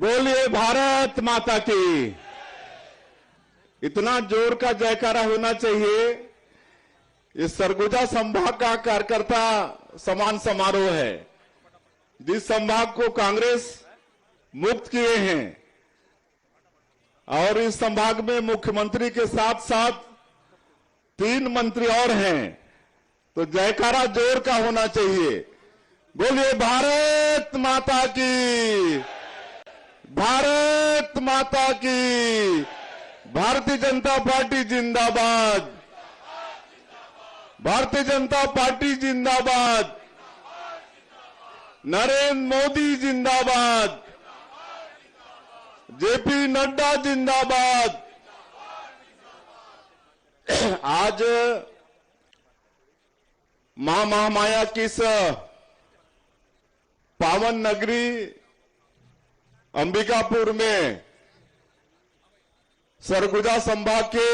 बोलिए भारत माता की। इतना जोर का जयकारा होना चाहिए। इस सरगुजा संभाग का कार्यकर्ता सम्मान समारोह है, जिस संभाग को कांग्रेस मुक्त किए हैं, और इस संभाग में मुख्यमंत्री के साथ साथ 3 मंत्री और हैं, तो जयकारा जोर का होना चाहिए। बोलिए भारत माता की, भारत माता की। भारतीय जनता पार्टी जिंदाबाद, भारतीय जनता पार्टी जिंदाबाद, नरेंद्र मोदी जिंदाबाद, जेपी नड्डा जिंदाबाद। आज महामाया की इस पावन नगरी अंबिकापुर में सरगुजा संभाग के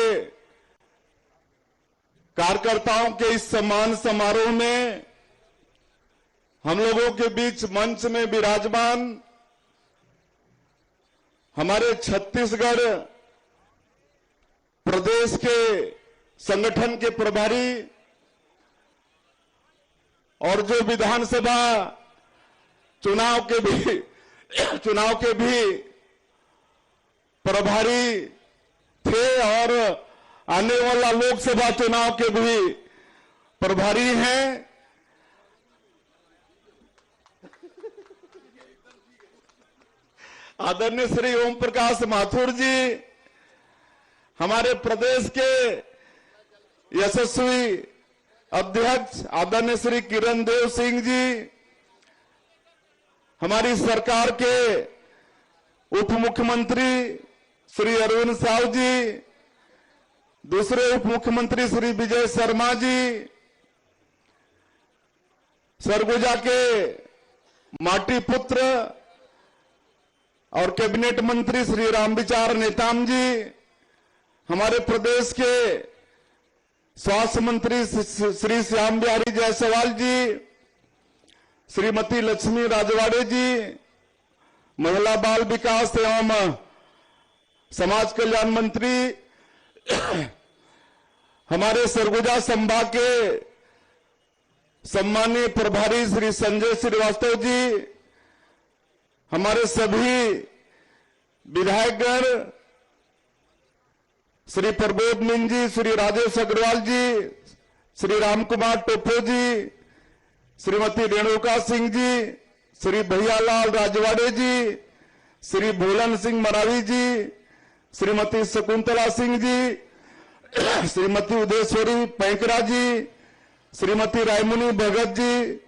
कार्यकर्ताओं के इस सम्मान समारोह में हम लोगों के बीच मंच में विराजमान हमारे छत्तीसगढ़ प्रदेश के संगठन के प्रभारी और जो विधानसभा चुनाव के भी प्रभारी थे और आने वाला लोकसभा चुनाव के भी प्रभारी हैं। आदरणीय श्री ओम प्रकाश माथुर जी, हमारे प्रदेश के यशस्वी अध्यक्ष आदरणीय श्री किरण देव सिंह जी, हमारी सरकार के उप मुख्यमंत्री श्री अरविंद साहु जी, दूसरे उप मुख्यमंत्री श्री विजय शर्मा जी, सरगुजा के माटी पुत्र और कैबिनेट मंत्री श्री रामविचार नेताम जी, हमारे प्रदेश के स्वास्थ्य मंत्री श्री श्याम बिहारी जायसवाल जी, श्रीमती लक्ष्मी राजवाड़े जी, महिला बाल विकास एवं समाज कल्याण मंत्री, हमारे सरगुजा संभाग के सम्मानीय प्रभारी श्री संजय श्रीवास्तव जी, हमारे सभी विधायकगण, श्री प्रबोध मीन जी, श्री राजेश अग्रवाल जी, श्री रामकुमार टोपो जी, श्रीमती रेणुका सिंह जी, श्री भैयालाल राजवाड़े जी, श्री भोलन सिंह मरावी जी, श्रीमती शकुंतला सिंह जी, श्रीमती उदयश्वरी पैंकरा जी, श्रीमती रायमुनी भगत जी,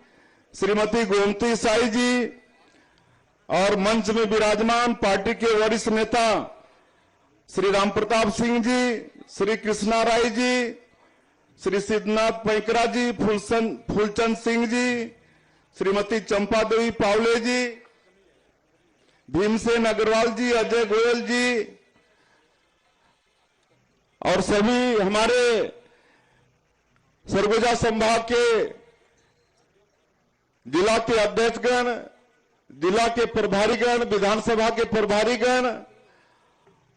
श्रीमती गोमती साई जी, और मंच में विराजमान पार्टी के वरिष्ठ नेता श्री राम प्रताप सिंह जी, श्री कृष्णा राय जी, श्री सिद्धनाथ पैंकरा जी, फूलचंद सिंह जी, श्रीमती चंपा देवी पावले जी, भीमसेन अग्रवाल जी, अजय गोयल जी, और सभी हमारे सरगुजा संभाग के जिला के अध्यक्षगण, जिला के प्रभारीगण, विधानसभा के प्रभारीगण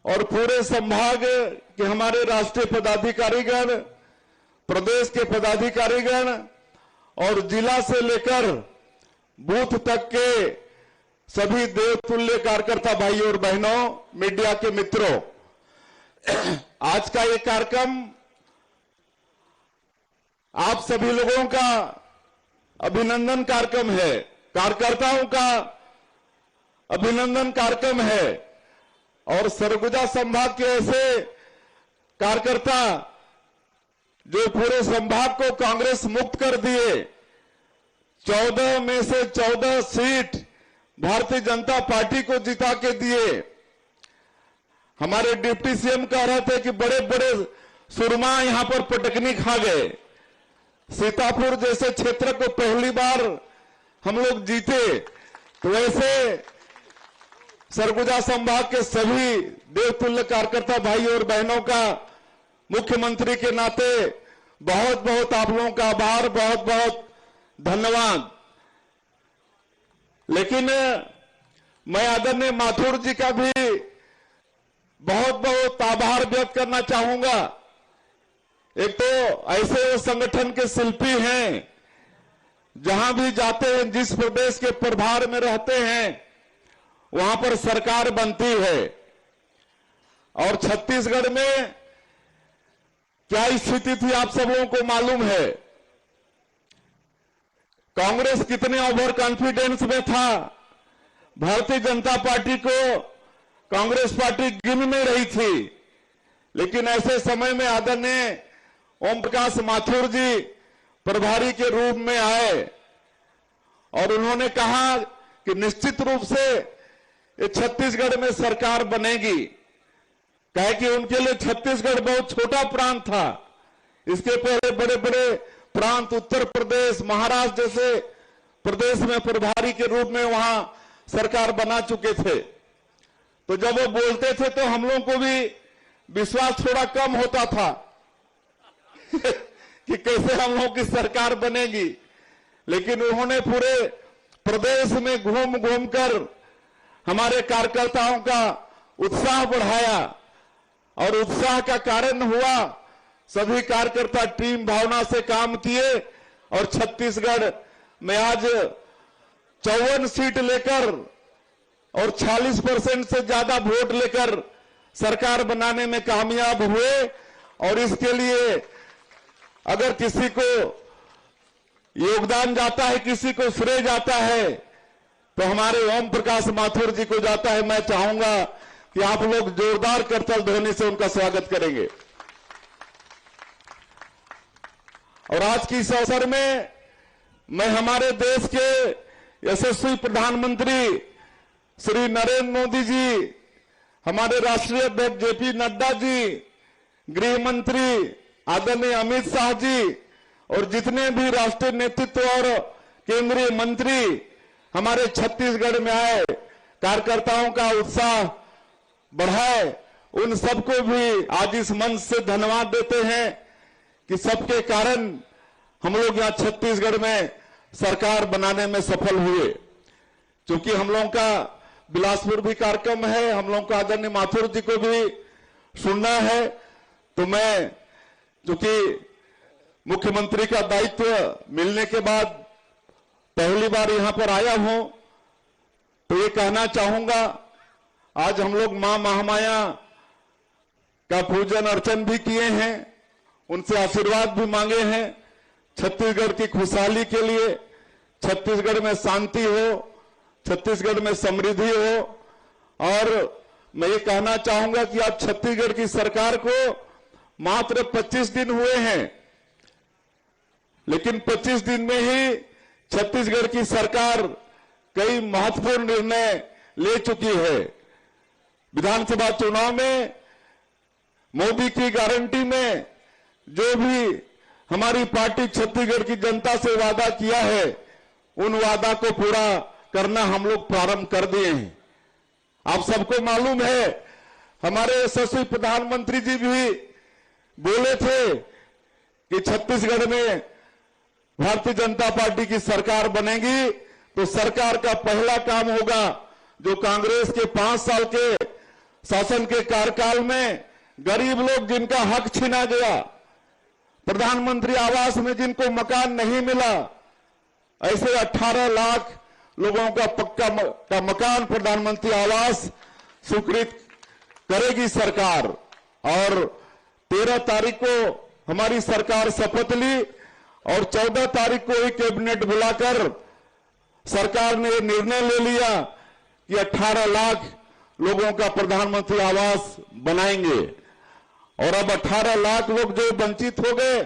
और पूरे संभाग के हमारे राष्ट्रीय पदाधिकारीगण, प्रदेश के पदाधिकारीगण और जिला से लेकर बूथ तक के सभी देवतुल्य कार्यकर्ता भाइयों और बहनों, मीडिया के मित्रों, आज का ये कार्यक्रम आप सभी लोगों का अभिनंदन कार्यक्रम है, कार्यकर्ताओं का अभिनंदन कार्यक्रम है। और सरगुजा संभाग के ऐसे कार्यकर्ता जो पूरे संभाग को कांग्रेस मुक्त कर दिए, 14 में से 14 सीट भारतीय जनता पार्टी को जिता के दिए। हमारे डिप्टी सीएम कह रहे थे कि बड़े बड़े सुरमा यहां पर पटकनी खा गए। सीतापुर जैसे क्षेत्र को पहली बार हम लोग जीते, तो वैसे सरगुजा संभाग के सभी देवतुल्य कार्यकर्ता भाई और बहनों का मुख्यमंत्री के नाते बहुत बहुत आप लोगों का आभार, बहुत बहुत धन्यवाद। लेकिन मैं आदरणीय माथुर जी का भी बहुत बहुत आभार व्यक्त करना चाहूंगा। एक तो ऐसे वो संगठन के शिल्पी हैं, जहां भी जाते हैं, जिस प्रदेश के प्रभार में रहते हैं, वहां पर सरकार बनती है। और छत्तीसगढ़ में क्या स्थिति थी आप सब लोगों को मालूम है। कांग्रेस कितने ओवर कॉन्फिडेंस में था, भारतीय जनता पार्टी को कांग्रेस पार्टी गिन नहीं रही थी। लेकिन ऐसे समय में आदरणीय ओम प्रकाश माथुर जी प्रभारी के रूप में आए और उन्होंने कहा कि निश्चित रूप से ये छत्तीसगढ़ में सरकार बनेगी। कहे कि उनके लिए छत्तीसगढ़ बहुत छोटा प्रांत था, इसके पहले बड़े बड़े प्रांत उत्तर प्रदेश, महाराष्ट्र जैसे प्रदेश में प्रभारी के रूप में वहां सरकार बना चुके थे। तो जब वो बोलते थे तो हम लोगों को भी विश्वास थोड़ा कम होता था कि कैसे हम लोगों की सरकार बनेगी। लेकिन उन्होंने पूरे प्रदेश में घूम घूम कर हमारे कार्यकर्ताओं का उत्साह बढ़ाया और उत्साह का कारण हुआ सभी कार्यकर्ता टीम भावना से काम किए और छत्तीसगढ़ में आज 54 सीट लेकर और 46% से ज्यादा वोट लेकर सरकार बनाने में कामयाब हुए। और इसके लिए अगर किसी को योगदान जाता है, किसी को श्रेय जाता है, तो हमारे ओम प्रकाश माथुर जी को जाता है। मैं चाहूंगा कि आप लोग जोरदार करतल ध्वनि से उनका स्वागत करेंगे। और आज की इस अवसर में मैं हमारे देश के यशस्वी प्रधानमंत्री श्री नरेंद्र मोदी जी, हमारे राष्ट्रीय अध्यक्ष जेपी नड्डा जी, गृह मंत्री आदरणीय अमित शाह जी और जितने भी राष्ट्रीय नेतृत्व और केंद्रीय मंत्री हमारे छत्तीसगढ़ में आए, कार्यकर्ताओं का उत्साह बढ़ाए, उन सबको भी आज इस मंच से धन्यवाद देते हैं कि सबके कारण हम लोग यहाँ छत्तीसगढ़ में सरकार बनाने में सफल हुए। क्योंकि हम लोगों का बिलासपुर भी कार्यक्रम है, हम लोगों को आदरणीय माथुर जी को भी सुनना है। तो मैं चूंकि मुख्यमंत्री का दायित्व मिलने के बाद पहली बार यहां पर आया हूं, तो ये कहना चाहूंगा, आज हम लोग मां महामाया का पूजन अर्चन भी किए हैं, उनसे आशीर्वाद भी मांगे हैं छत्तीसगढ़ की खुशहाली के लिए, छत्तीसगढ़ में शांति हो, छत्तीसगढ़ में समृद्धि हो। और मैं ये कहना चाहूंगा कि आज छत्तीसगढ़ की सरकार को मात्र 25 दिन हुए हैं, लेकिन 25 दिन में ही छत्तीसगढ़ की सरकार कई महत्वपूर्ण निर्णय ले चुकी है। विधानसभा चुनाव में मोदी की गारंटी में जो भी हमारी पार्टी छत्तीसगढ़ की जनता से वादा किया है, उन वादा को पूरा करना हम लोग प्रारंभ कर दिए हैं। आप सबको मालूम है, हमारे यशस्वी प्रधानमंत्री जी भी बोले थे कि छत्तीसगढ़ में भारतीय जनता पार्टी की सरकार बनेगी तो सरकार का पहला काम होगा जो कांग्रेस के 5 साल के शासन के कार्यकाल में गरीब लोग जिनका हक छीना गया, प्रधानमंत्री आवास में जिनको मकान नहीं मिला, ऐसे 18 लाख लोगों का पक्का मकान प्रधानमंत्री आवास स्वीकृत करेगी सरकार। और 13 तारीख को हमारी सरकार शपथ ली और 14 तारीख को ही कैबिनेट बुलाकर सरकार ने निर्णय ले लिया कि 18 लाख लोगों का प्रधानमंत्री आवास बनाएंगे। और अब 18 लाख लोग जो वंचित हो गए,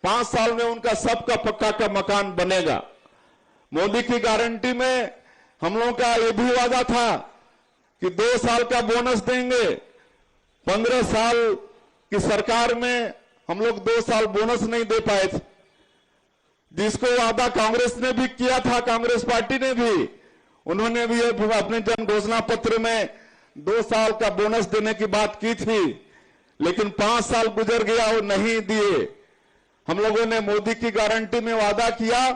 5 साल में उनका सबका पक्का का मकान बनेगा। मोदी की गारंटी में हम लोगों का यह भी वादा था कि 2 साल का बोनस देंगे। 15 साल की सरकार में हम लोग 2 साल बोनस नहीं दे पाए थे, जिसको वादा कांग्रेस ने भी किया था, कांग्रेस पार्टी ने भी, उन्होंने भी अपने जन घोषणा पत्र में 2 साल का बोनस देने की बात की थी, लेकिन 5 साल गुजर गया और नहीं दिए। हम लोगों ने मोदी की गारंटी में वादा किया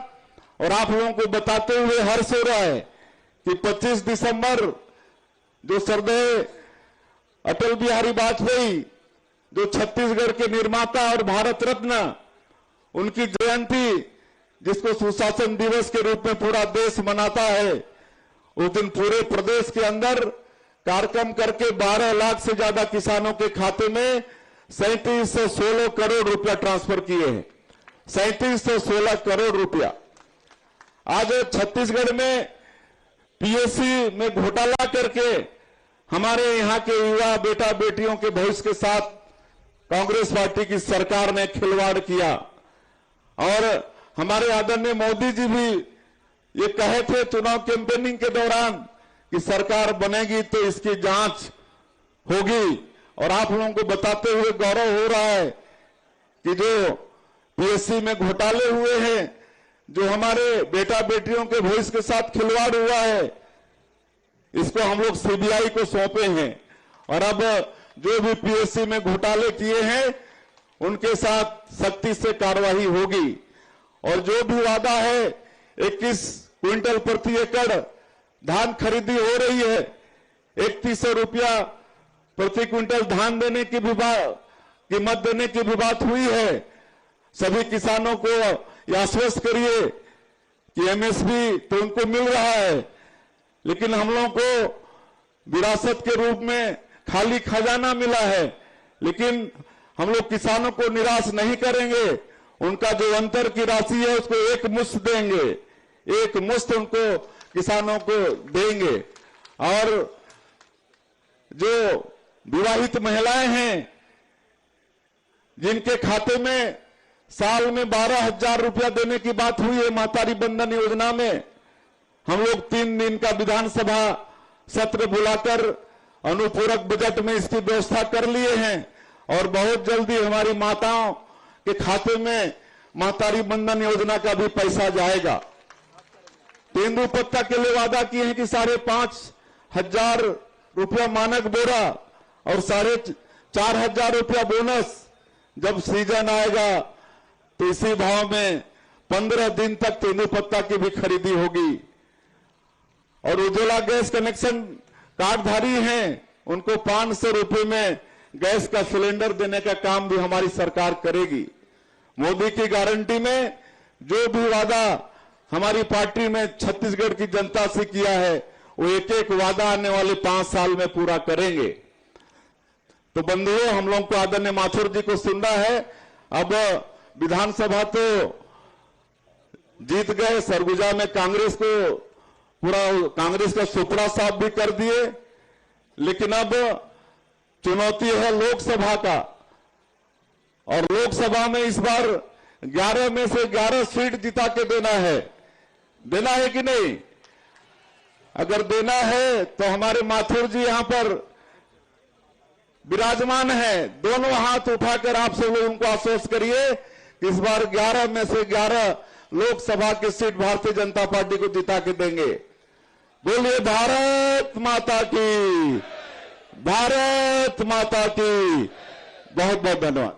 और आप लोगों को बताते हुए हर्ष हो रहा है कि 25 दिसंबर जो श्रद्धेय अटल बिहारी वाजपेयी, जो छत्तीसगढ़ के निर्माता और भारत रत्न, उनकी जयंती, जिसको सुशासन दिवस के रूप में पूरा देश मनाता है, उस दिन पूरे प्रदेश के अंदर कार्यक्रम करके 12 लाख से ज्यादा किसानों के खाते में 3716 करोड़ रुपया ट्रांसफर किए हैं। 3716 करोड़ रुपया। आज छत्तीसगढ़ में पीएससी में घोटाला करके हमारे यहाँ के युवा बेटा बेटियों के भविष्य के साथ कांग्रेस पार्टी की सरकार ने खिलवाड़ किया। और हमारे आदरणीय मोदी जी भी ये कहे थे चुनाव कैंपेनिंग के दौरान कि सरकार बनेगी तो इसकी जांच होगी। और आप लोगों को बताते हुए गौरव हो रहा है कि जो पीएससी में घोटाले हुए हैं, जो हमारे बेटा बेटियों के भविष्य के साथ खिलवाड़ हुआ है, इसको हम लोग सीबीआई को सौंपे हैं। और अब जो भी पीएससी में घोटाले किए हैं उनके साथ सख्ती से कार्रवाई होगी। और जो भी वादा है 21 क्विंटल प्रति एकड़ धान खरीदी हो रही है, 3100 रुपया प्रति क्विंटल धान देने की भी कीमत देने की भी बात हुई है। सभी किसानों को यह आश्वस्त करिए कि एमएसपी तो उनको मिल रहा है, लेकिन हम लोगों को विरासत के रूप में खाली खजाना मिला है। लेकिन हम लोग किसानों को निराश नहीं करेंगे। उनका जो अंतर की राशि है उसको एक मुश्त देंगे, एक मुश्त उनको किसानों को देंगे। और जो विवाहित महिलाएं हैं जिनके खाते में साल में 12,000 रुपया देने की बात हुई है मातारी बंधन योजना में, हम लोग 3 दिन का विधानसभा सत्र बुलाकर अनुपूरक बजट में इसकी व्यवस्था कर लिए हैं। और बहुत जल्दी हमारी माताओं के खाते में मातारी बंधन योजना का भी पैसा जाएगा। तेंदुपत्ता के लिए वादा किए हैं कि 5,500 रुपया मानक बोरा और 4,500 रुपया बोनस। जब सीजन आएगा तो इसी भाव में 15 दिन तक तेंदुपत्ता की भी खरीदी होगी। और उज्ज्वला गैस कनेक्शन कार्डधारी हैं, उनको 500 रुपये में गैस का सिलेंडर देने का काम भी हमारी सरकार करेगी। मोदी की गारंटी में जो भी वादा हमारी पार्टी ने छत्तीसगढ़ की जनता से किया है, वो एक एक वादा आने वाले 5 साल में पूरा करेंगे। तो बंधुओं, हम लोग को आदरणीय माथुर जी को सुनना है। अब विधानसभा तो जीत गए, सरगुजा में कांग्रेस को पूरा कांग्रेस का सुपड़ा साफ भी कर दिए, लेकिन अब चुनौती है लोकसभा का। और लोकसभा में इस बार 11 में से 11 सीट जिता के देना है कि नहीं? अगर देना है तो हमारे माथुर जी यहां पर विराजमान है, दोनों हाथ उठाकर आप सब लोग उनको आश्वस्त करिए कि इस बार 11 में से 11 लोकसभा की सीट भारतीय जनता पार्टी को जिता के देंगे। बोलिए भारत माता की, भारत माता की। बहुत बहुत धन्यवाद।